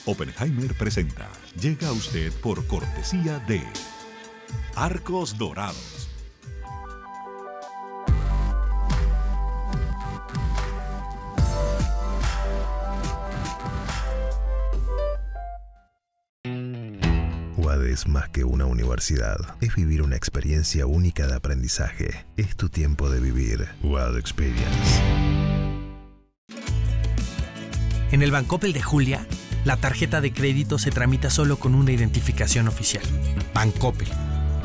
Oppenheimer presenta. Llega a usted por cortesía de Arcos Dorados. UAD es más que una universidad. Es vivir una experiencia única de aprendizaje. Es tu tiempo de vivir. UAD Experience. En el Bancoppel de Julia, la tarjeta de crédito se tramita solo con una identificación oficial. Bancoppel.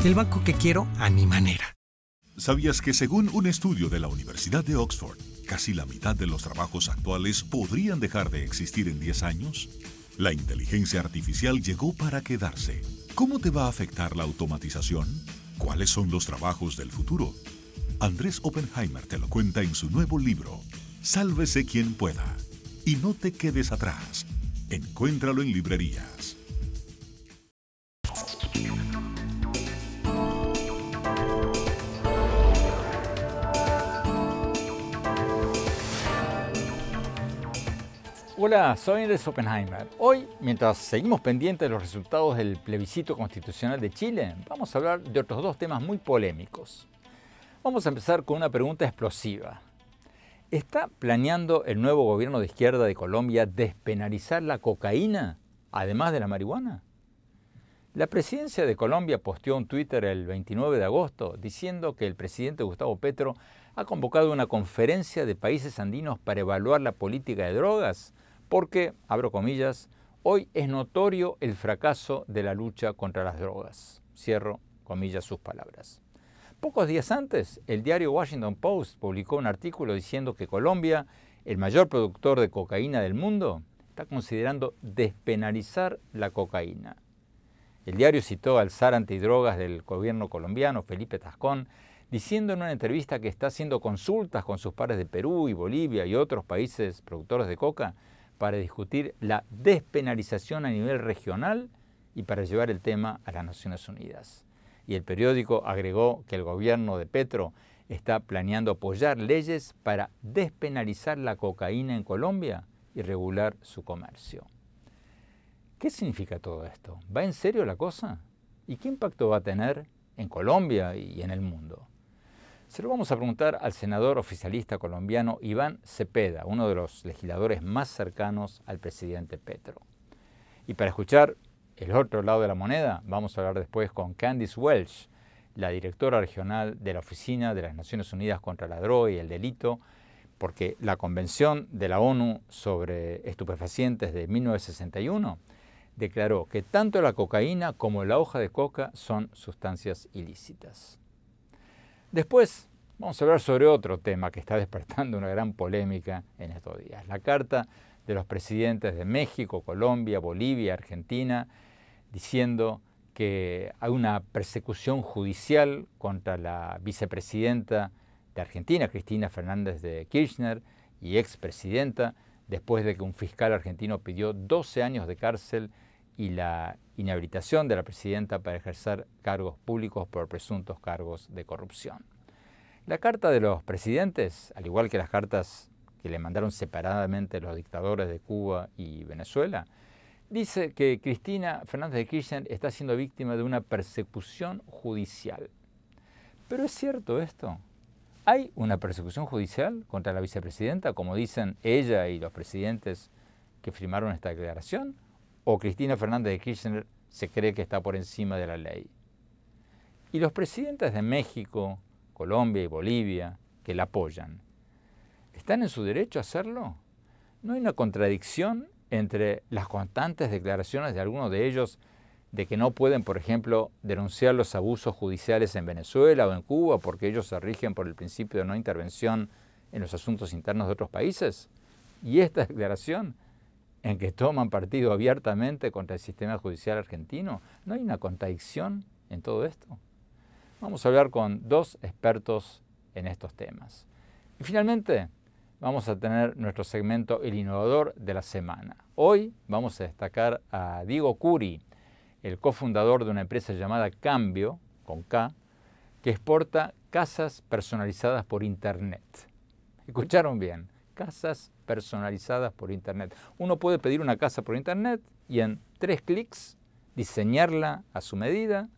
El banco que quiero a mi manera. ¿Sabías que según un estudio de la Universidad de Oxford, casi la mitad de los trabajos actuales podrían dejar de existir en 10 años? La inteligencia artificial llegó para quedarse. ¿Cómo te va a afectar la automatización? ¿Cuáles son los trabajos del futuro? Andrés Oppenheimer te lo cuenta en su nuevo libro, Sálvese quien pueda. Y no te quedes atrás. Encuéntralo en librerías. Hola, soy Andrés Oppenheimer. Hoy, mientras seguimos pendientes de los resultados del plebiscito constitucional de Chile, vamos a hablar de otros dos temas muy polémicos. Vamos a empezar con una pregunta explosiva. ¿Está planeando el nuevo gobierno de izquierda de Colombia despenalizar la cocaína, además de la marihuana? La presidencia de Colombia posteó un Twitter el 29 de agosto diciendo que el presidente Gustavo Petro ha convocado una conferencia de países andinos para evaluar la política de drogas porque, abro comillas, hoy es notorio el fracaso de la lucha contra las drogas. Cierro comillas sus palabras. Pocos días antes, el diario Washington Post publicó un artículo diciendo que Colombia, el mayor productor de cocaína del mundo, está considerando despenalizar la cocaína. El diario citó al zar antidrogas del gobierno colombiano, Felipe Tascón, diciendo en una entrevista que está haciendo consultas con sus pares de Perú y Bolivia y otros países productores de coca para discutir la despenalización a nivel regional y para llevar el tema a las Naciones Unidas. Y el periódico agregó que el gobierno de Petro está planeando apoyar leyes para despenalizar la cocaína en Colombia y regular su comercio. ¿Qué significa todo esto? ¿Va en serio la cosa? ¿Y qué impacto va a tener en Colombia y en el mundo? Se lo vamos a preguntar al senador oficialista colombiano Iván Cepeda, uno de los legisladores más cercanos al presidente Petro. Y para escuchar el otro lado de la moneda, vamos a hablar después con Candice Welch, la directora regional de la Oficina de las Naciones Unidas contra la Droga y el Delito, porque la Convención de la ONU sobre Estupefacientes de 1961 declaró que tanto la cocaína como la hoja de coca son sustancias ilícitas. Después vamos a hablar sobre otro tema que está despertando una gran polémica en estos días, la carta de los presidentes de México, Colombia, Bolivia, Argentina, diciendo que hay una persecución judicial contra la vicepresidenta de Argentina, Cristina Fernández de Kirchner, y expresidenta, después de que un fiscal argentino pidió 12 años de cárcel y la inhabilitación de la presidenta para ejercer cargos públicos por presuntos cargos de corrupción. La carta de los presidentes, al igual que las cartas que le mandaron separadamente los dictadores de Cuba y Venezuela, dice que Cristina Fernández de Kirchner está siendo víctima de una persecución judicial. ¿Pero es cierto esto? ¿Hay una persecución judicial contra la vicepresidenta, como dicen ella y los presidentes que firmaron esta declaración? ¿O Cristina Fernández de Kirchner se cree que está por encima de la ley? Y los presidentes de México, Colombia y Bolivia, que la apoyan, ¿están en su derecho a hacerlo? ¿No hay una contradicción entre las constantes declaraciones de algunos de ellos de que no pueden, por ejemplo, denunciar los abusos judiciales en Venezuela o en Cuba porque ellos se rigen por el principio de no intervención en los asuntos internos de otros países? Y esta declaración en que toman partido abiertamente contra el sistema judicial argentino, ¿no hay una contradicción en todo esto? Vamos a hablar con dos expertos en estos temas. Y finalmente, vamos a tener nuestro segmento El Innovador de la Semana. Hoy vamos a destacar a Diego Curi, el cofundador de una empresa llamada Cambio, con K, que exporta casas personalizadas por Internet. Escucharon bien, casas personalizadas por Internet. Uno puede pedir una casa por Internet y en 3 clics diseñarla a su medida,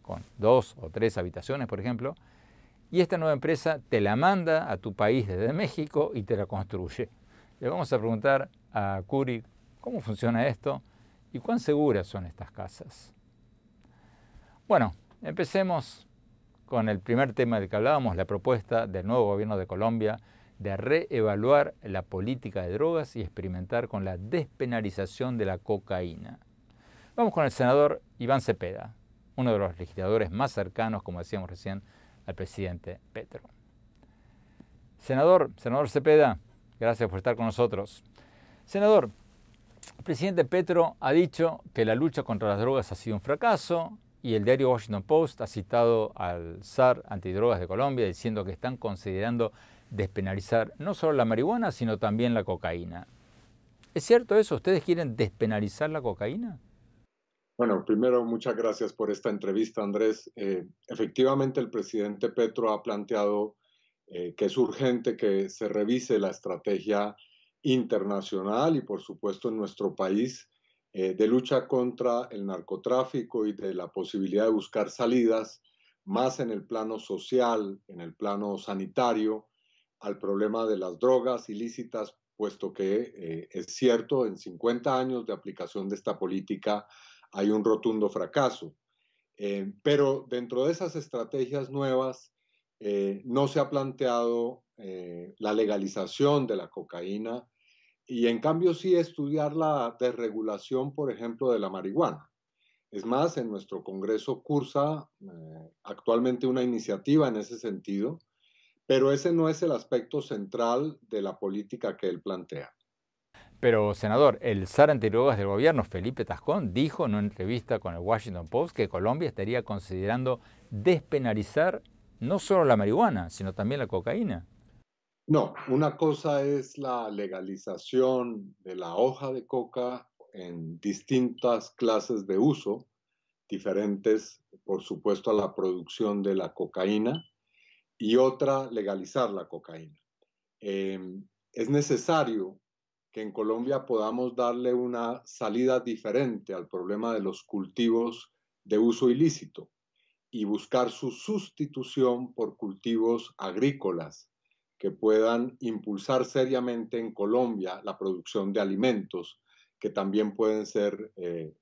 con 2 o 3 habitaciones, por ejemplo, y esta nueva empresa te la manda a tu país desde México y te la construye. Le vamos a preguntar a Curi cómo funciona esto y cuán seguras son estas casas. Bueno, empecemos con el primer tema del que hablábamos, la propuesta del nuevo gobierno de Colombia de reevaluar la política de drogas y experimentar con la despenalización de la cocaína. Vamos con el senador Iván Cepeda, uno de los legisladores más cercanos, como decíamos recién, al presidente Petro. Senador Cepeda, gracias por estar con nosotros. Senador, el presidente Petro ha dicho que la lucha contra las drogas ha sido un fracaso y el diario Washington Post ha citado al zar antidrogas de Colombia diciendo que están considerando despenalizar no solo la marihuana, sino también la cocaína. ¿Es cierto eso? ¿Ustedes quieren despenalizar la cocaína? Bueno, primero, muchas gracias por esta entrevista, Andrés. Efectivamente, el presidente Petro ha planteado que es urgente que se revise la estrategia internacional y, por supuesto, en nuestro país de lucha contra el narcotráfico y de la posibilidad de buscar salidas más en el plano social, en el plano sanitario, al problema de las drogas ilícitas, puesto que es cierto, en 50 años de aplicación de esta política hay un rotundo fracaso. Pero dentro de esas estrategias nuevas no se ha planteado la legalización de la cocaína y en cambio sí estudiar la desregulación, por ejemplo, de la marihuana. Es más, en nuestro Congreso cursa actualmente una iniciativa en ese sentido, pero ese no es el aspecto central de la política que él plantea. Pero, senador, el zar antidrogas del gobierno, Felipe Tascón, dijo en una entrevista con el Washington Post que Colombia estaría considerando despenalizar no solo la marihuana, sino también la cocaína. No, una cosa es la legalización de la hoja de coca en distintas clases de uso, diferentes, por supuesto, a la producción de la cocaína, y otra, legalizar la cocaína. Es necesario que en Colombia podamos darle una salida diferente al problema de los cultivos de uso ilícito y buscar su sustitución por cultivos agrícolas que puedan impulsar seriamente en Colombia la producción de alimentos que también pueden ser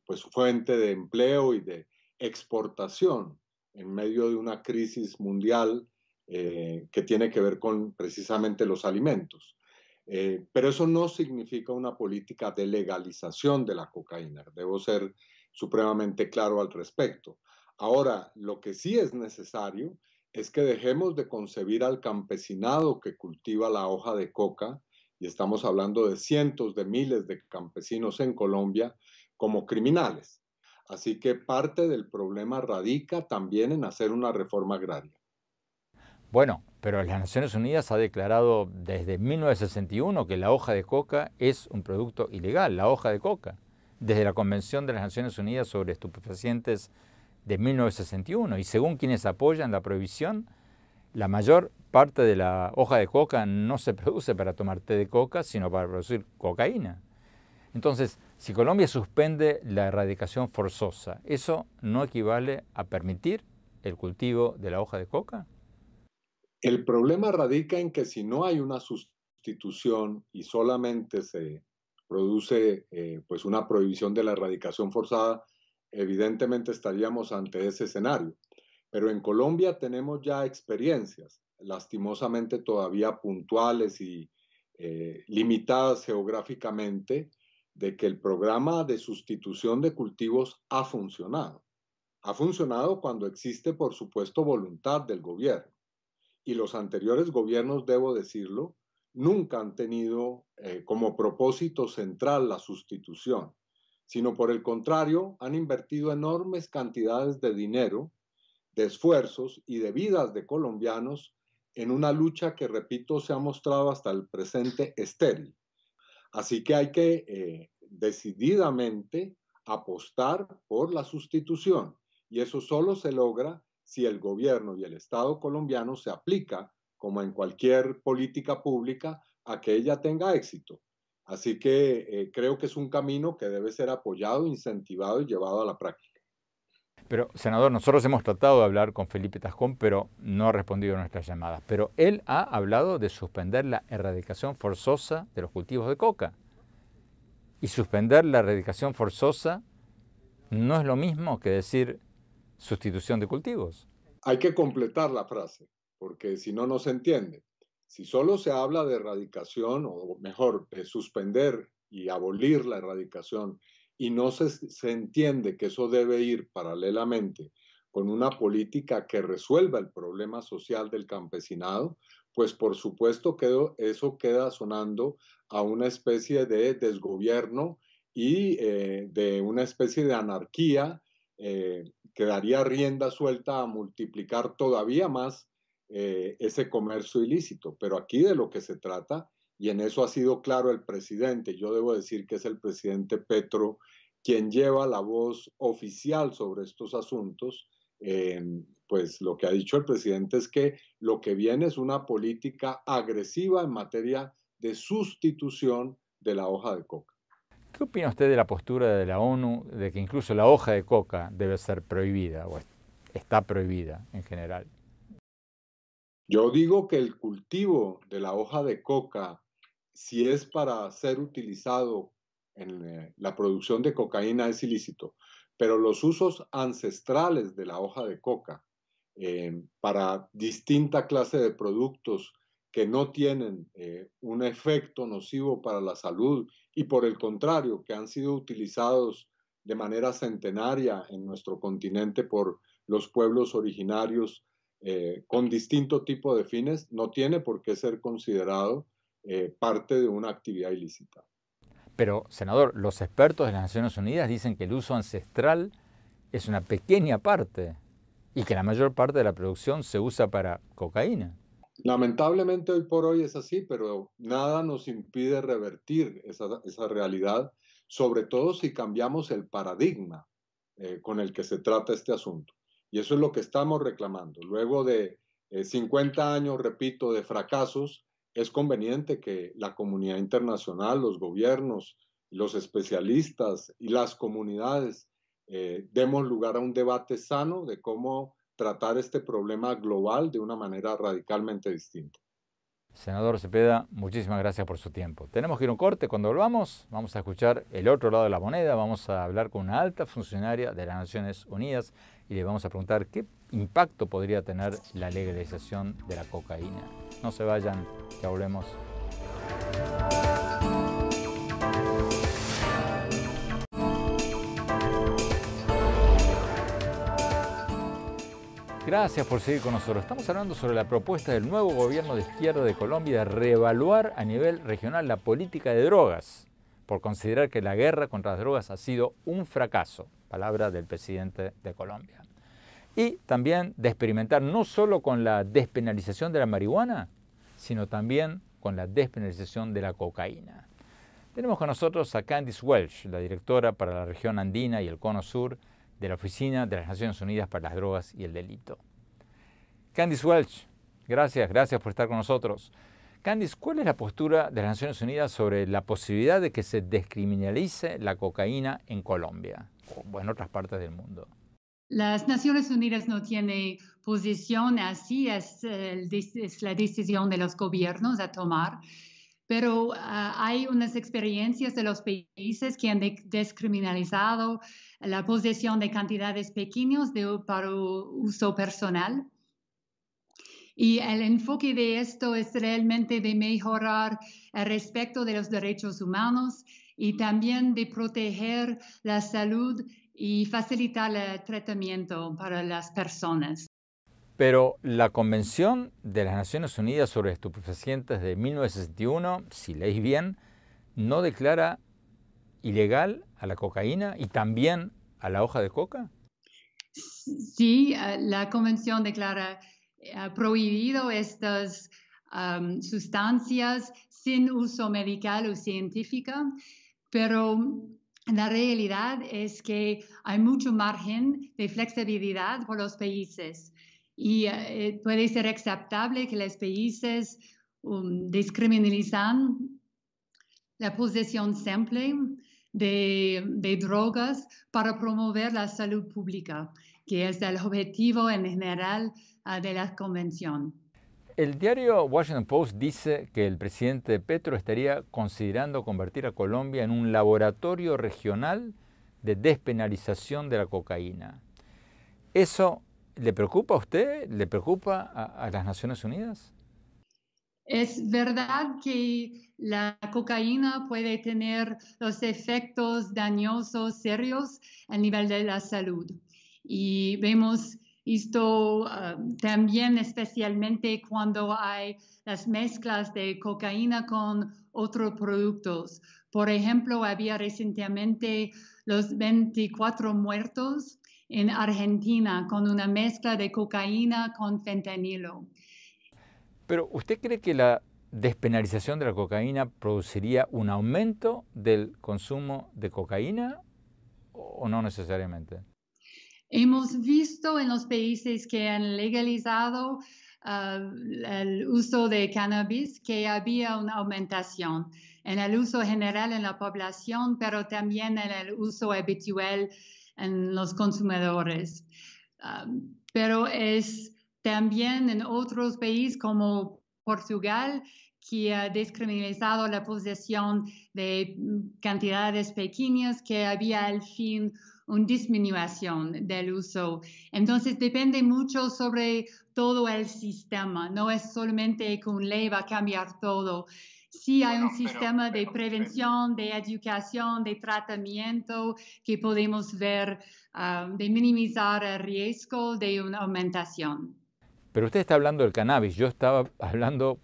pues, fuente de empleo y de exportación en medio de una crisis mundial que tiene que ver con precisamente los alimentos. Pero eso no significa una política de legalización de la cocaína. Debo ser supremamente claro al respecto. Ahora, lo que sí es necesario es que dejemos de concebir al campesinado que cultiva la hoja de coca, y estamos hablando de cientos de miles de campesinos en Colombia, como criminales. Así que parte del problema radica también en hacer una reforma agraria. Bueno, pero las Naciones Unidas ha declarado desde 1961 que la hoja de coca es un producto ilegal, la hoja de coca, desde la Convención de las Naciones Unidas sobre Estupefacientes de 1961. Y según quienes apoyan la prohibición, la mayor parte de la hoja de coca no se produce para tomar té de coca, sino para producir cocaína. Entonces, si Colombia suspende la erradicación forzosa, ¿eso no equivale a permitir el cultivo de la hoja de coca? El problema radica en que si no hay una sustitución y solamente se produce pues una prohibición de la erradicación forzada, evidentemente estaríamos ante ese escenario. Pero en Colombia tenemos ya experiencias, lastimosamente todavía puntuales y limitadas geográficamente, de que el programa de sustitución de cultivos ha funcionado. Ha funcionado cuando existe, por supuesto, voluntad del gobierno. Y los anteriores gobiernos, debo decirlo, nunca han tenido como propósito central la sustitución, sino por el contrario, han invertido enormes cantidades de dinero, de esfuerzos y de vidas de colombianos en una lucha que, repito, se ha mostrado hasta el presente estéril. Así que hay que decididamente apostar por la sustitución, y eso solo se logra si el gobierno y el Estado colombiano se aplica, como en cualquier política pública, a que ella tenga éxito. Así que creo que es un camino que debe ser apoyado, incentivado y llevado a la práctica. Pero, senador, nosotros hemos tratado de hablar con Felipe Tascón, pero no ha respondido a nuestras llamadas. Pero él ha hablado de suspender la erradicación forzosa de los cultivos de coca. Y suspender la erradicación forzosa no es lo mismo que decir sustitución de cultivos. Hay que completar la frase, porque si no, no se entiende. Si solo se habla de erradicación, o mejor, de suspender y abolir la erradicación, y no se entiende que eso debe ir paralelamente con una política que resuelva el problema social del campesinado, pues por supuesto que eso queda sonando a una especie de desgobierno y de una especie de anarquía que daría rienda suelta a multiplicar todavía más ese comercio ilícito. Pero aquí de lo que se trata, y en eso ha sido claro el presidente, yo debo decir que es el presidente Petro quien lleva la voz oficial sobre estos asuntos, pues lo que ha dicho el presidente es que lo que viene es una política agresiva en materia de sustitución de la hoja de coca. ¿Qué opina usted de la postura de la ONU de que incluso la hoja de coca debe ser prohibida o está prohibida en general? Yo digo que el cultivo de la hoja de coca, si es para ser utilizado en la producción de cocaína, es ilícito, pero los usos ancestrales de la hoja de coca para distinta clase de productos que no tienen un efecto nocivo para la salud y por el contrario, que han sido utilizados de manera centenaria en nuestro continente por los pueblos originarios con distinto tipo de fines, no tiene por qué ser considerado parte de una actividad ilícita. Pero, senador, los expertos de las Naciones Unidas dicen que el uso ancestral es una pequeña parte y que la mayor parte de la producción se usa para cocaína. Lamentablemente hoy por hoy es así, pero nada nos impide revertir esa realidad, sobre todo si cambiamos el paradigma con el que se trata este asunto. Y eso es lo que estamos reclamando. Luego de 50 años, repito, de fracasos, es conveniente que la comunidad internacional, los gobiernos, los especialistas y las comunidades demos lugar a un debate sano de cómo tratar este problema global de una manera radicalmente distinta. Senador Cepeda, muchísimas gracias por su tiempo. Tenemos que ir a un corte. Cuando volvamos, vamos a escuchar el otro lado de la moneda. Vamos a hablar con una alta funcionaria de las Naciones Unidas y le vamos a preguntar qué impacto podría tener la legalización de la cocaína. No se vayan, ya volvemos. Gracias por seguir con nosotros. Estamos hablando sobre la propuesta del nuevo gobierno de izquierda de Colombia de reevaluar a nivel regional la política de drogas, por considerar que la guerra contra las drogas ha sido un fracaso, palabra del presidente de Colombia. Y también de experimentar no solo con la despenalización de la marihuana, sino también con la despenalización de la cocaína. Tenemos con nosotros a Candice Welch, la directora para la región andina y el Cono Sur de la Oficina de las Naciones Unidas para las Drogas y el Delito. Candice Welch, gracias por estar con nosotros. Candice, ¿cuál es la postura de las Naciones Unidas sobre la posibilidad de que se descriminalice la cocaína en Colombia o en otras partes del mundo? Las Naciones Unidas no tienen posición así, es la decisión de los gobiernos a tomar. Pero hay unas experiencias de los países que han descriminalizado la posesión de cantidades pequeñas para uso personal. Y el enfoque de esto es realmente de mejorar el respeto de los derechos humanos y también de proteger la salud y facilitar el tratamiento para las personas. Pero la Convención de las Naciones Unidas sobre Estupefacientes de 1961, si leéis bien, no declara ilegal a la cocaína y también a la hoja de coca. Sí, la Convención declara prohibido estas sustancias sin uso medical o científico, pero la realidad es que hay mucho margen de flexibilidad por los países. Y puede ser aceptable que los países descriminalizan la posesión simple de drogas para promover la salud pública, que es el objetivo en general de la convención. El diario Washington Post dice que el presidente Petro estaría considerando convertir a Colombia en un laboratorio regional de despenalización de la cocaína. ¿Eso le preocupa a usted? ¿Le preocupa a las Naciones Unidas? Es verdad que la cocaína puede tener los efectos dañosos serios a nivel de la salud. Y vemos esto también especialmente cuando hay las mezclas de cocaína con otros productos. Por ejemplo, había recientemente los 24 muertos en Argentina con una mezcla de cocaína con fentanilo. Pero ¿usted cree que la despenalización de la cocaína produciría un aumento del consumo de cocaína o no necesariamente? Hemos visto en los países que han legalizado el uso de cannabis que había una aumentación en el uso general en la población, pero también en el uso habitual en los consumidores. Pero es también en otros países como Portugal, que ha descriminalizado la posesión de cantidades pequeñas, que había al fin una disminución del uso. Entonces depende mucho sobre todo el sistema, no es solamente que una ley va a cambiar todo. Sí hay un sistema de prevención, de educación, de tratamiento que podemos ver de minimizar el riesgo de una aumentación. Pero usted está hablando del cannabis, yo estaba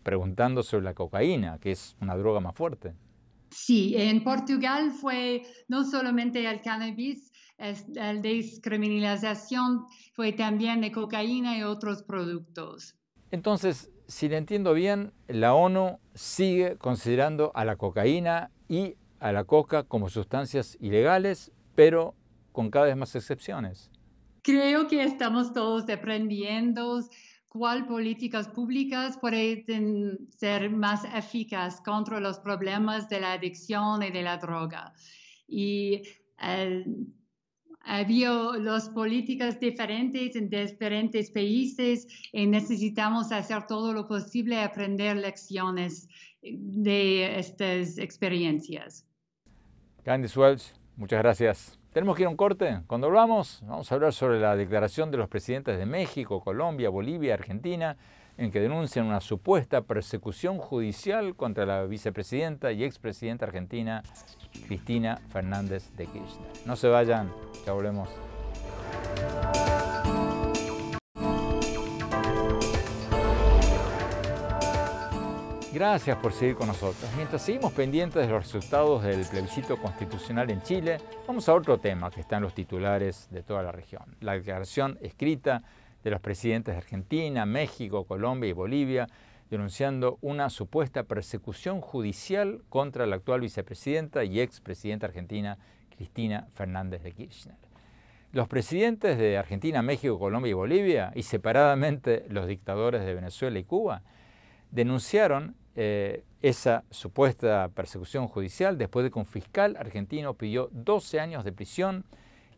preguntando sobre la cocaína, que es una droga más fuerte. Sí, en Portugal fue no solamente el cannabis, la descriminalización fue también de cocaína y otros productos. Entonces, si le entiendo bien, la ONU sigue considerando a la cocaína y a la coca como sustancias ilegales, pero con cada vez más excepciones. Creo que estamos todos aprendiendo cuáles políticas públicas pueden ser más eficaces contra los problemas de la adicción y de la droga. Y había las políticas diferentes en diferentes países y necesitamos hacer todo lo posible, aprender lecciones de estas experiencias. Candice Welch, muchas gracias. Tenemos que ir a un corte. Cuando volvamos, vamos a hablar sobre la declaración de los presidentes de México, Colombia, Bolivia y Argentina, en que denuncian una supuesta persecución judicial contra la vicepresidenta y expresidenta argentina, Cristina Fernández de Kirchner. No se vayan, ya volvemos. Gracias por seguir con nosotros. Mientras seguimos pendientes de los resultados del plebiscito constitucional en Chile, vamos a otro tema que está en los titulares de toda la región. La declaración escrita de los presidentes de Argentina, México, Colombia y Bolivia, denunciando una supuesta persecución judicial contra la actual vicepresidenta y expresidenta argentina, Cristina Fernández de Kirchner. Los presidentes de Argentina, México, Colombia y Bolivia, y separadamente los dictadores de Venezuela y Cuba, denunciaron esa supuesta persecución judicial después de que un fiscal argentino pidió 12 años de prisión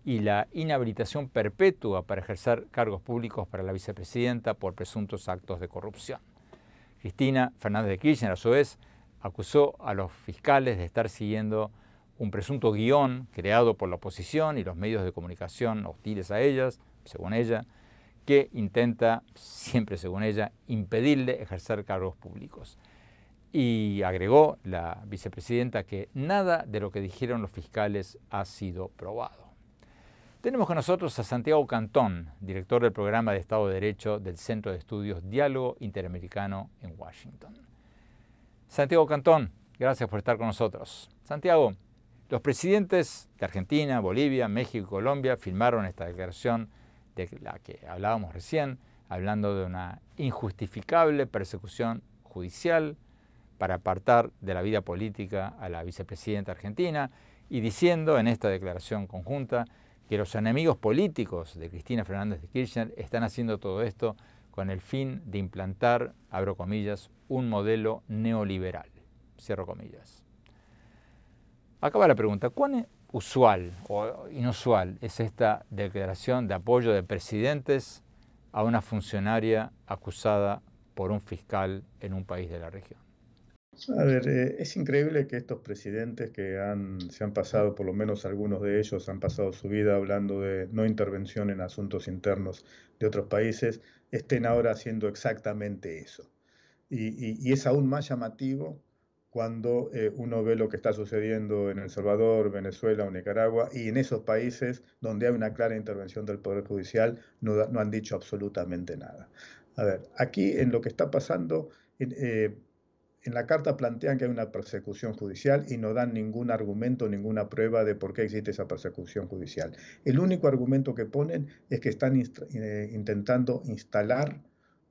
y la inhabilitación perpetua para ejercer cargos públicos para la vicepresidenta por presuntos actos de corrupción. Cristina Fernández de Kirchner, a su vez, acusó a los fiscales de estar siguiendo un presunto guión creado por la oposición y los medios de comunicación hostiles a ellas, según ella, que intenta, siempre según ella, impedirle ejercer cargos públicos. Y agregó la vicepresidenta que nada de lo que dijeron los fiscales ha sido probado. Tenemos con nosotros a Santiago Cantón, director del programa de Estado de Derecho del Centro de Estudios Diálogo Interamericano en Washington. Santiago Cantón, gracias por estar con nosotros. Santiago, los presidentes de Argentina, Bolivia, México y Colombia firmaron esta declaración de la que hablábamos recién, hablando de una injustificable persecución judicial para apartar de la vida política a la vicepresidenta argentina y diciendo en esta declaración conjunta que los enemigos políticos de Cristina Fernández de Kirchner están haciendo todo esto con el fin de implantar, abro comillas, un modelo neoliberal, cierro comillas. Acaba la pregunta, ¿cuán usual o inusual es esta declaración de apoyo de presidentes a una funcionaria acusada por un fiscal en un país de la región? A ver, es increíble que estos presidentes que se han pasado, por lo menos algunos de ellos, han pasado su vida hablando de no intervención en asuntos internos de otros países, estén ahora haciendo exactamente eso. Y es aún más llamativo cuando uno ve lo que está sucediendo en El Salvador, Venezuela o Nicaragua, y en esos países donde hay una clara intervención del Poder Judicial no han dicho absolutamente nada. A ver, aquí en lo que está pasando, en la carta plantean que hay una persecución judicial y no dan ningún argumento, ninguna prueba de por qué existe esa persecución judicial. El único argumento que ponen es que están intentando instalar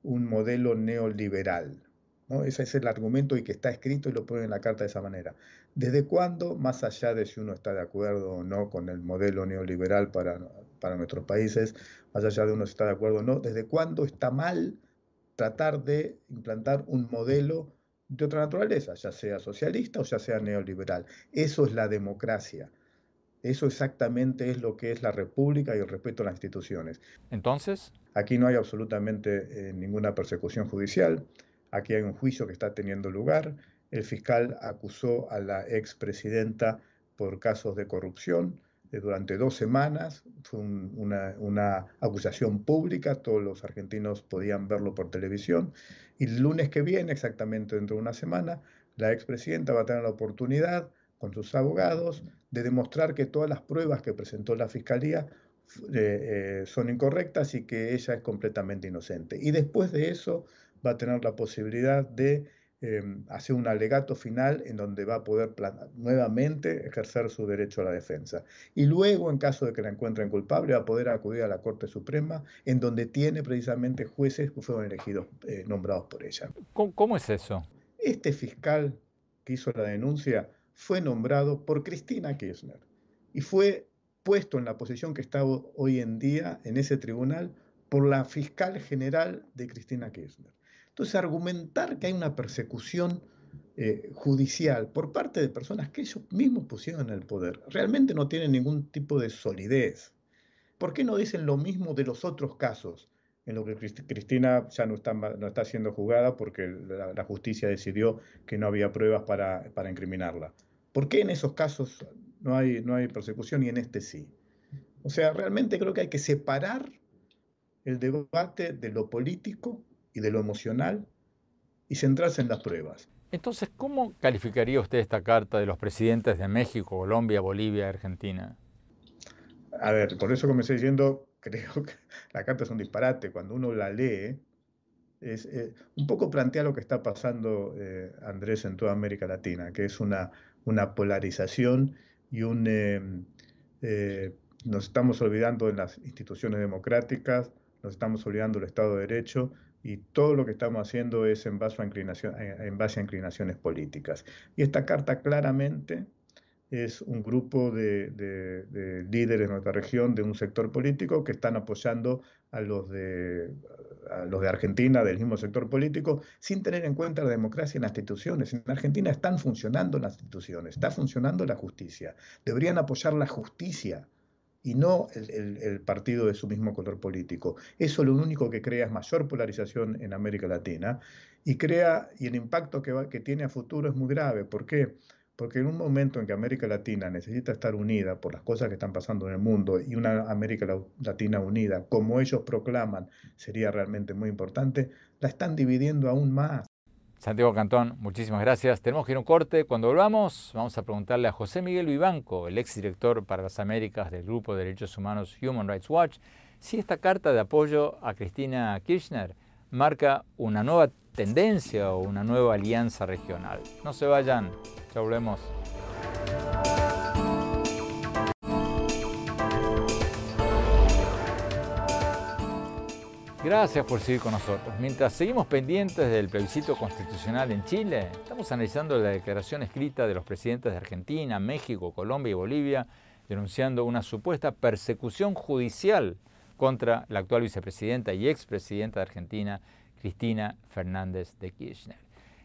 un modelo neoliberal, ¿no? Ese es el argumento y que está escrito y lo ponen en la carta de esa manera. ¿Desde cuándo, más allá de si uno está de acuerdo o no con el modelo neoliberal para nuestros países, más allá de uno si está de acuerdo o no, desde cuándo está mal tratar de implantar un modelo de otra naturaleza, ya sea socialista o ya sea neoliberal? Eso es la democracia. Eso exactamente es lo que es la república y el respeto a las instituciones. Entonces, aquí no hay absolutamente ninguna persecución judicial. Aquí hay un juicio que está teniendo lugar. El fiscal acusó a la expresidenta por casos de corrupción durante 2 semanas. Fue una acusación pública, todos los argentinos podían verlo por televisión. Y el lunes que viene, exactamente dentro de una semana, la expresidenta va a tener la oportunidad, con sus abogados, de demostrar que todas las pruebas que presentó la Fiscalía son incorrectas y que ella es completamente inocente. Y después de eso va a tener la posibilidad de hacer un alegato final en donde va a poder nuevamente ejercer su derecho a la defensa. Y luego, en caso de que la encuentren culpable, va a poder acudir a la Corte Suprema, en donde tiene precisamente jueces que fueron elegidos, nombrados por ella. ¿Cómo es eso? Este fiscal que hizo la denuncia fue nombrado por Cristina Kirchner y fue puesto en la posición que está hoy en día en ese tribunal por la fiscal general de Cristina Kirchner. Entonces, argumentar que hay una persecución judicial por parte de personas que ellos mismos pusieron en el poder realmente no tiene ningún tipo de solidez. ¿Por qué no dicen lo mismo de los otros casos en los que Cristina ya no está siendo juzgada porque la justicia decidió que no había pruebas para incriminarla? ¿Por qué en esos casos no hay persecución y en este sí? O sea, realmente creo que hay que separar el debate de lo político y de lo emocional y centrarse en las pruebas. Entonces, ¿cómo calificaría usted esta carta de los presidentes de México, Colombia, Bolivia y Argentina? A ver, por eso comencé diciendo, creo que la carta es un disparate. Cuando uno la lee, un poco plantea lo que está pasando, Andrés, en toda América Latina, que es una polarización y nos estamos olvidando de las instituciones democráticas, nos estamos olvidando del Estado de Derecho, y todo lo que estamos haciendo es en base a inclinaciones políticas. Y esta carta claramente es un grupo de líderes de nuestra región, de un sector político, que están apoyando a los de Argentina, del mismo sector político, sin tener en cuenta la democracia en las instituciones. En Argentina están funcionando las instituciones, está funcionando la justicia. Deberían apoyar la justicia y no el partido de su mismo color político. Eso lo único que crea es mayor polarización en América Latina y el impacto que tiene a futuro es muy grave. ¿Por qué? Porque en un momento en que América Latina necesita estar unida por las cosas que están pasando en el mundo, y una América Latina unida, como ellos proclaman, sería realmente muy importante, la están dividiendo aún más. Santiago Cantón, muchísimas gracias. Tenemos que ir a un corte. Cuando volvamos, vamos a preguntarle a José Miguel Vivanco, el exdirector para las Américas del Grupo de Derechos Humanos Human Rights Watch, si esta carta de apoyo a Cristina Kirchner marca una nueva tendencia o una nueva alianza regional. No se vayan, ya volvemos. Gracias por seguir con nosotros. Mientras seguimos pendientes del plebiscito constitucional en Chile, estamos analizando la declaración escrita de los presidentes de Argentina, México, Colombia y Bolivia, denunciando una supuesta persecución judicial contra la actual vicepresidenta y expresidenta de Argentina, Cristina Fernández de Kirchner.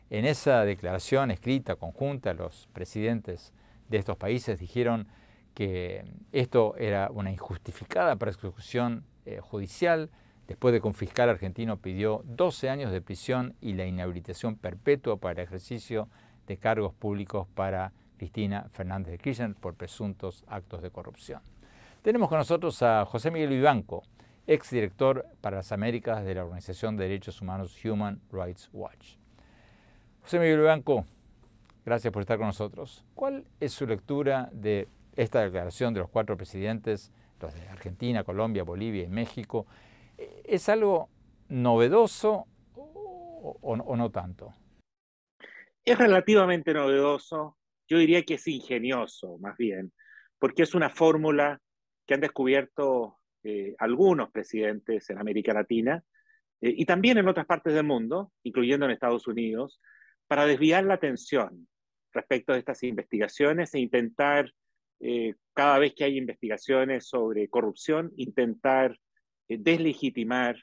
En esa declaración escrita conjunta, los presidentes de estos países dijeron que esto era una injustificada persecución judicial. Después de confiscar, el argentino pidió 12 años de prisión y la inhabilitación perpetua para el ejercicio de cargos públicos para Cristina Fernández de Kirchner por presuntos actos de corrupción. Tenemos con nosotros a José Miguel Vivanco, exdirector para las Américas de la Organización de Derechos Humanos Human Rights Watch. José Miguel Vivanco, gracias por estar con nosotros. ¿Cuál es su lectura de esta declaración de los 4 presidentes, los de Argentina, Colombia, Bolivia y México? ¿Es algo novedoso o no tanto? Es relativamente novedoso, yo diría que es ingenioso más bien, porque es una fórmula que han descubierto algunos presidentes en América Latina y también en otras partes del mundo, incluyendo en Estados Unidos, para desviar la atención respecto de estas investigaciones e intentar, cada vez que hay investigaciones sobre corrupción, intentar deslegitimar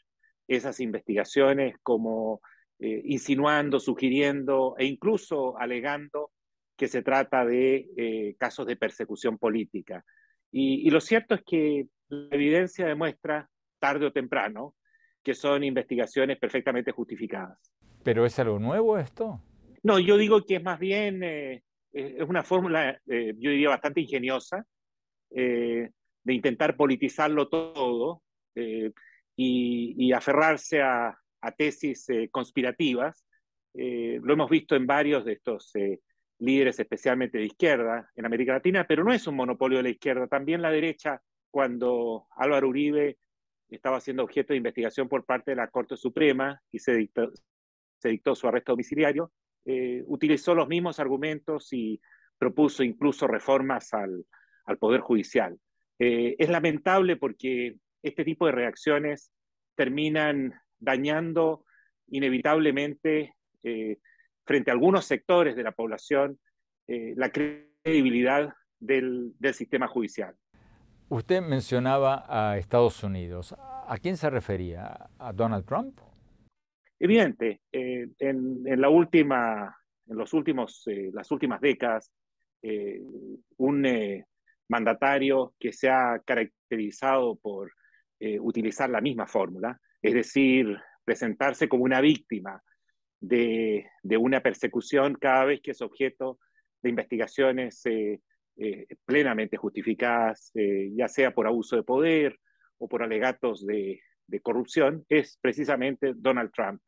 esas investigaciones como insinuando, sugiriendo e incluso alegando que se trata de casos de persecución política. Y lo cierto es que la evidencia demuestra, tarde o temprano, que son investigaciones perfectamente justificadas. ¿Pero es algo nuevo esto? No, yo digo que es más bien, es una fórmula, yo diría, bastante ingeniosa, de intentar politizarlo todo y aferrarse a tesis conspirativas. Lo hemos visto en varios de estos líderes, especialmente de izquierda, en América Latina, pero no es un monopolio de la izquierda. También la derecha, cuando Álvaro Uribe estaba siendo objeto de investigación por parte de la Corte Suprema y se dictó su arresto domiciliario, utilizó los mismos argumentos y propuso incluso reformas al Poder Judicial. Es lamentable porque este tipo de reacciones terminan dañando inevitablemente frente a algunos sectores de la población la credibilidad del sistema judicial. Usted mencionaba a Estados Unidos. ¿A quién se refería? ¿A Donald Trump? Evidente, las últimas décadas, un mandatario que se ha caracterizado por utilizar la misma fórmula, es decir, presentarse como una víctima de una persecución cada vez que es objeto de investigaciones plenamente justificadas, ya sea por abuso de poder o por alegatos de corrupción, es precisamente Donald Trump.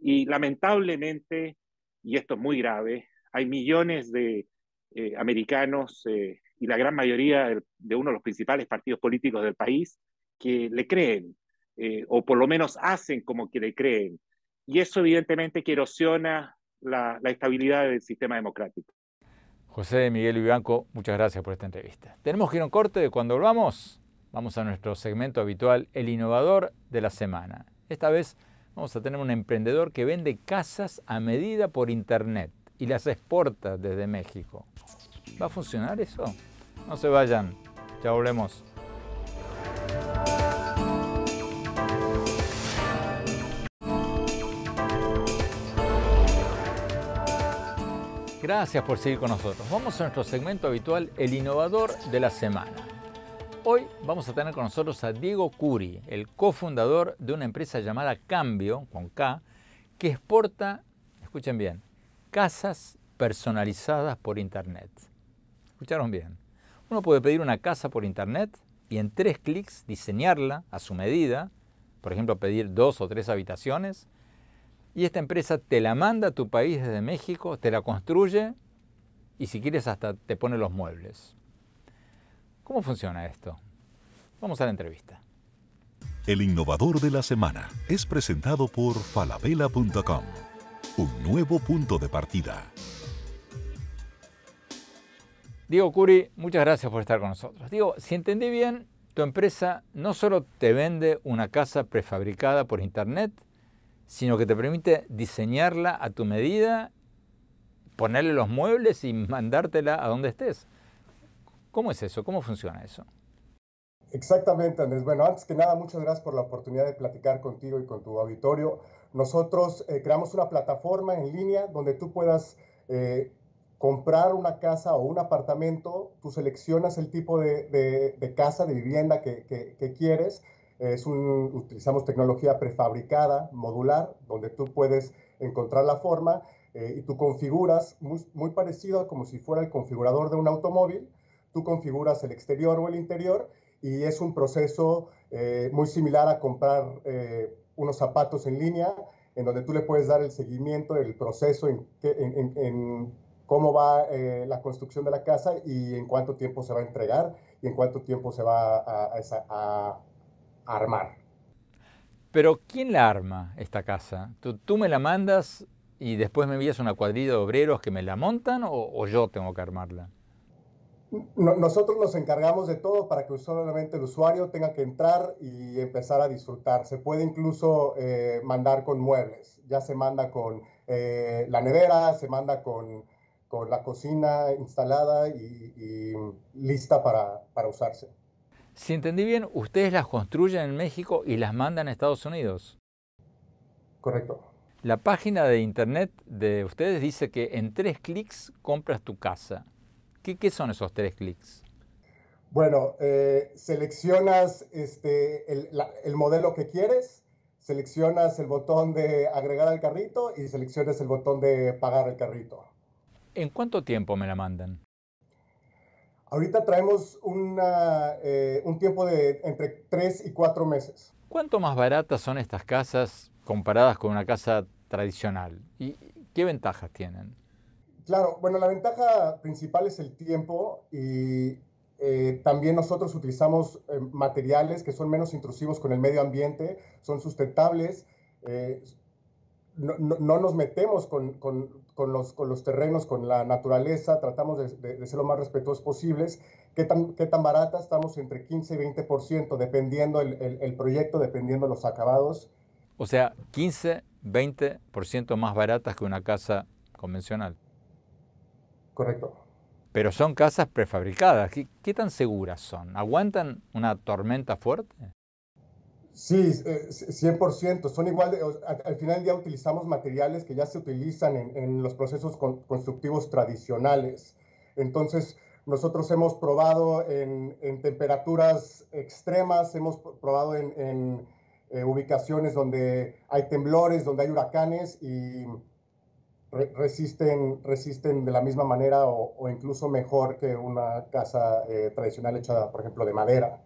Y lamentablemente, y esto es muy grave, hay millones de americanos y la gran mayoría de uno de los principales partidos políticos del país que le creen, o por lo menos hacen como que le creen. Y eso evidentemente que erosiona la estabilidad del sistema democrático. José Miguel Vivanco, muchas gracias por esta entrevista. Tenemos que ir a un corte. Cuando volvamos, vamos a nuestro segmento habitual, El Innovador de la Semana. Esta vez vamos a tener un emprendedor que vende casas a medida por internet y las exporta desde México. ¿Va a funcionar eso? No se vayan, ya volvemos. Gracias por seguir con nosotros. Vamos a nuestro segmento habitual, El Innovador de la Semana. Hoy vamos a tener con nosotros a Diego Curi, el cofundador de una empresa llamada Cambio, con K, que exporta, escuchen bien, casas personalizadas por internet. ¿Escucharon bien? Uno puede pedir una casa por internet y en 3 clics diseñarla a su medida, por ejemplo, pedir 2 o 3 habitaciones, y esta empresa te la manda a tu país desde México, te la construye y si quieres hasta te pone los muebles. ¿Cómo funciona esto? Vamos a la entrevista. El Innovador de la Semana es presentado por falabella.com, un nuevo punto de partida. Diego Curi, muchas gracias por estar con nosotros. Diego, si entendí bien, tu empresa no solo te vende una casa prefabricada por internet, sino que te permite diseñarla a tu medida, ponerle los muebles y mandártela a donde estés. ¿Cómo es eso? ¿Cómo funciona eso? Exactamente, Andrés. Bueno, antes que nada, muchas gracias por la oportunidad de platicar contigo y con tu auditorio. Nosotros creamos una plataforma en línea donde tú puedas comprar una casa o un apartamento, tú seleccionas el tipo de casa, de vivienda que quieres. Utilizamos tecnología prefabricada, modular, donde tú puedes encontrar la forma y tú configuras, muy parecido a como si fuera el configurador de un automóvil, tú configuras el exterior o el interior y es un proceso muy similar a comprar unos zapatos en línea, en donde tú le puedes dar el seguimiento, el proceso en cómo va la construcción de la casa y en cuánto tiempo se va a entregar y en cuánto tiempo se va a armar. Pero ¿quién la arma esta casa? ¿Tú me la mandas y después me envías una cuadrilla de obreros que me la montan o yo tengo que armarla? Nosotros nos encargamos de todo para que solamente el usuario tenga que entrar y empezar a disfrutar. Se puede incluso mandar con muebles. Ya se manda con la nevera, se manda con la cocina instalada y lista para usarse. Si entendí bien, ustedes las construyen en México y las mandan a Estados Unidos. Correcto. La página de internet de ustedes dice que en 3 clics compras tu casa. ¿Qué son esos 3 clics? Bueno, seleccionas el modelo que quieres, seleccionas el botón de agregar al carrito y seleccionas el botón de pagar el carrito. ¿En cuánto tiempo me la mandan? Ahorita traemos un tiempo de entre 3 y 4 meses. ¿Cuánto más baratas son estas casas comparadas con una casa tradicional? ¿Y qué ventajas tienen? Claro, bueno, la ventaja principal es el tiempo y también nosotros utilizamos materiales que son menos intrusivos con el medio ambiente, son sustentables, no nos metemos con los terrenos, con la naturaleza, tratamos de ser lo más respetuosos posibles. ¿Qué tan barata? Estamos entre 15 y 20%, dependiendo el proyecto, dependiendo los acabados. O sea, 15, 20% más baratas que una casa convencional. Correcto. Pero son casas prefabricadas. ¿Qué tan seguras son? ¿Aguantan una tormenta fuerte? Sí, 100%. Son igual al final del día utilizamos materiales que ya se utilizan en los procesos constructivos tradicionales. Entonces, nosotros hemos probado en temperaturas extremas, hemos probado en ubicaciones donde hay temblores, donde hay huracanes y resisten de la misma manera o incluso mejor que una casa tradicional hecha, por ejemplo, de madera.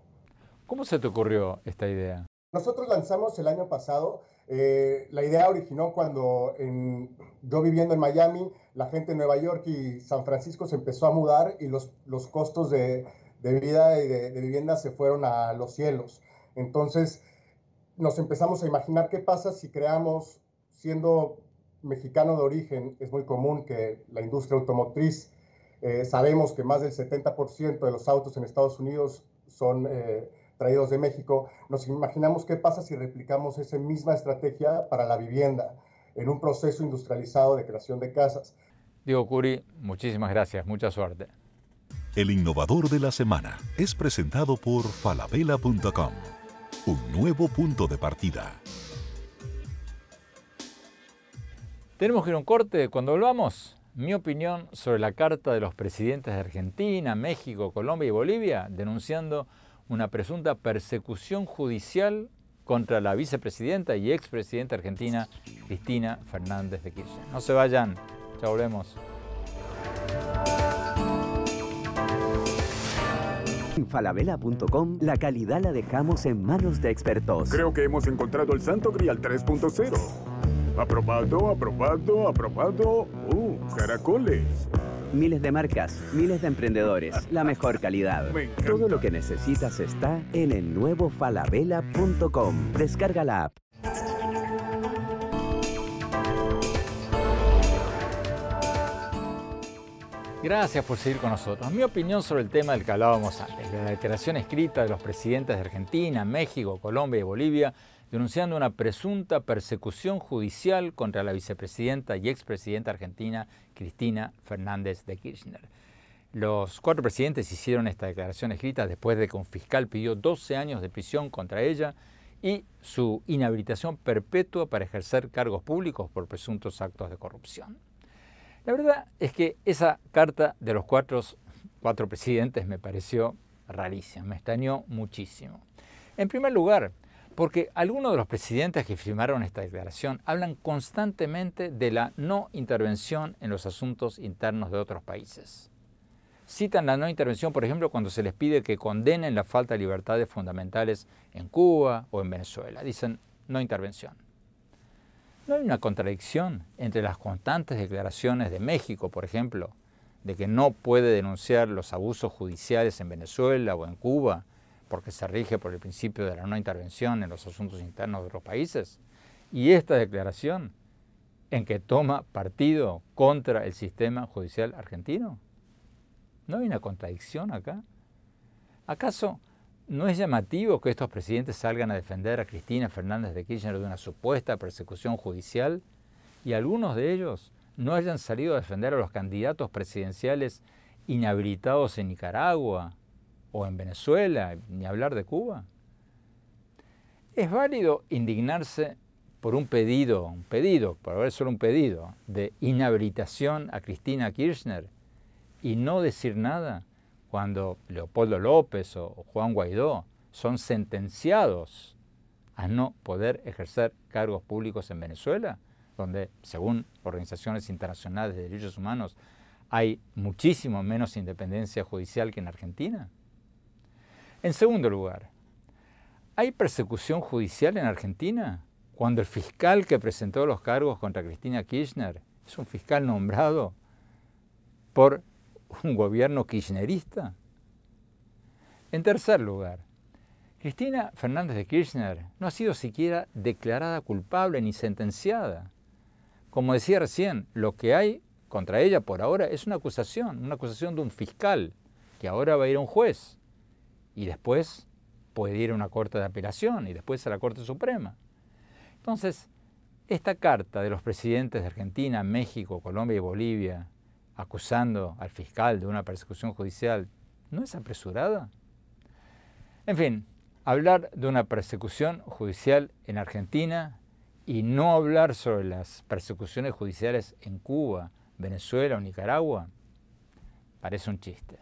¿Cómo se te ocurrió esta idea? Nosotros lanzamos el año pasado. La idea originó cuando yo viviendo en Miami, la gente de Nueva York y San Francisco se empezó a mudar y los costos de vida y de vivienda se fueron a los cielos. Entonces nos empezamos a imaginar qué pasa si creamos, siendo mexicano de origen, es muy común que la industria automotriz, sabemos que más del 70% de los autos en Estados Unidos son traídos de México. Nos imaginamos qué pasa si replicamos esa misma estrategia para la vivienda en un proceso industrializado de creación de casas. Diego Curi, muchísimas gracias, mucha suerte. El innovador de la semana es presentado por falabella.com, un nuevo punto de partida. Tenemos que ir a un corte. Cuando volvamos, mi opinión sobre la carta de los presidentes de Argentina, México, Colombia y Bolivia denunciando una presunta persecución judicial contra la vicepresidenta y expresidenta argentina Cristina Fernández de Kirchner. No se vayan, ya volvemos. En falabella.com la calidad la dejamos en manos de expertos. Creo que hemos encontrado el Santo Grial 3.0. Aprobado, aprobado, aprobado. Caracoles. Miles de marcas, miles de emprendedores, la mejor calidad. Todo lo que necesitas está en el nuevo falabella.com. Descarga la app. Gracias por seguir con nosotros. Mi opinión sobre el tema del que hablábamos antes, la declaración escrita de los presidentes de Argentina, México, Colombia y Bolivia, denunciando una presunta persecución judicial contra la vicepresidenta y expresidenta argentina Cristina Fernández de Kirchner. Los 4 presidentes hicieron esta declaración escrita después de que un fiscal pidió 12 años de prisión contra ella y su inhabilitación perpetua para ejercer cargos públicos por presuntos actos de corrupción. La verdad es que esa carta de los cuatro presidentes me pareció rarísima, me extrañó muchísimo. En primer lugar, porque algunos de los presidentes que firmaron esta declaración hablan constantemente de la no intervención en los asuntos internos de otros países. Citan la no intervención, por ejemplo, cuando se les pide que condenen la falta de libertades fundamentales en Cuba o en Venezuela. Dicen no intervención. ¿No hay una contradicción entre las constantes declaraciones de México, por ejemplo, de que no puede denunciar los abusos judiciales en Venezuela o en Cuba porque se rige por el principio de la no intervención en los asuntos internos de otros países, y esta declaración en que toma partido contra el sistema judicial argentino? ¿No hay una contradicción acá? ¿Acaso no es llamativo que estos presidentes salgan a defender a Cristina Fernández de Kirchner de una supuesta persecución judicial y algunos de ellos no hayan salido a defender a los candidatos presidenciales inhabilitados en Nicaragua o en Venezuela, ni hablar de Cuba? ¿Es válido indignarse por un pedido, por haber solo un pedido, de inhabilitación a Cristina Kirchner y no decir nada cuando Leopoldo López o Juan Guaidó son sentenciados a no poder ejercer cargos públicos en Venezuela, donde, según organizaciones internacionales de derechos humanos, hay muchísimo menos independencia judicial que en Argentina? En segundo lugar, ¿hay persecución judicial en Argentina cuando el fiscal que presentó los cargos contra Cristina Kirchner es un fiscal nombrado por un gobierno kirchnerista? En tercer lugar, Cristina Fernández de Kirchner no ha sido siquiera declarada culpable ni sentenciada. Como decía recién, lo que hay contra ella por ahora es una acusación de un fiscal que ahora va a ir a un juez y después puede ir a una corte de apelación y después a la Corte Suprema. Entonces, esta carta de los presidentes de Argentina, México, Colombia y Bolivia acusando al fiscal de una persecución judicial, ¿no es apresurada? En fin, hablar de una persecución judicial en Argentina y no hablar sobre las persecuciones judiciales en Cuba, Venezuela o Nicaragua parece un chiste.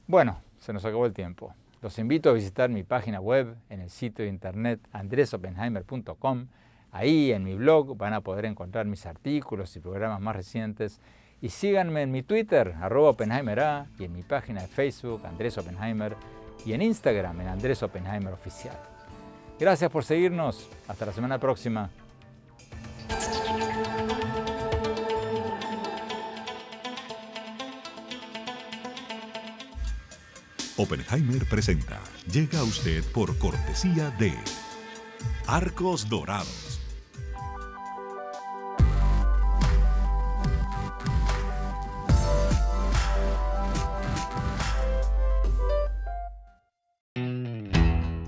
Bueno, se nos acabó el tiempo. Los invito a visitar mi página web en el sitio de internet andresopenheimer.com. Ahí en mi blog van a poder encontrar mis artículos y programas más recientes. Y síganme en mi Twitter, @OpenheimerA, y en mi página de Facebook, Andrés Oppenheimer, y en Instagram, en Andrés Oppenheimer Oficial. Gracias por seguirnos. Hasta la semana próxima. Oppenheimer presenta. Llega a usted por cortesía de Arcos Dorados.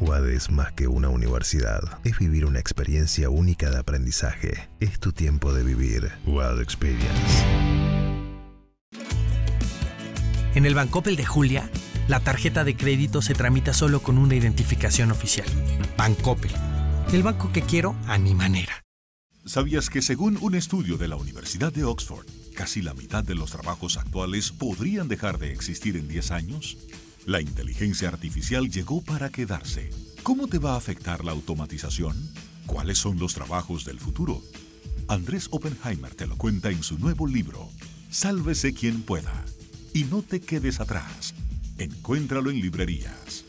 UAD es más que una universidad. Es vivir una experiencia única de aprendizaje. Es tu tiempo de vivir. UAD Experience. En el Bancoppel de Julia, la tarjeta de crédito se tramita solo con una identificación oficial. Bancoppel. El banco que quiero a mi manera. ¿Sabías que según un estudio de la Universidad de Oxford, casi la mitad de los trabajos actuales podrían dejar de existir en 10 años? La inteligencia artificial llegó para quedarse. ¿Cómo te va a afectar la automatización? ¿Cuáles son los trabajos del futuro? Andrés Oppenheimer te lo cuenta en su nuevo libro, Sálvese quien pueda. Y no te quedes atrás. Encuéntralo en librerías.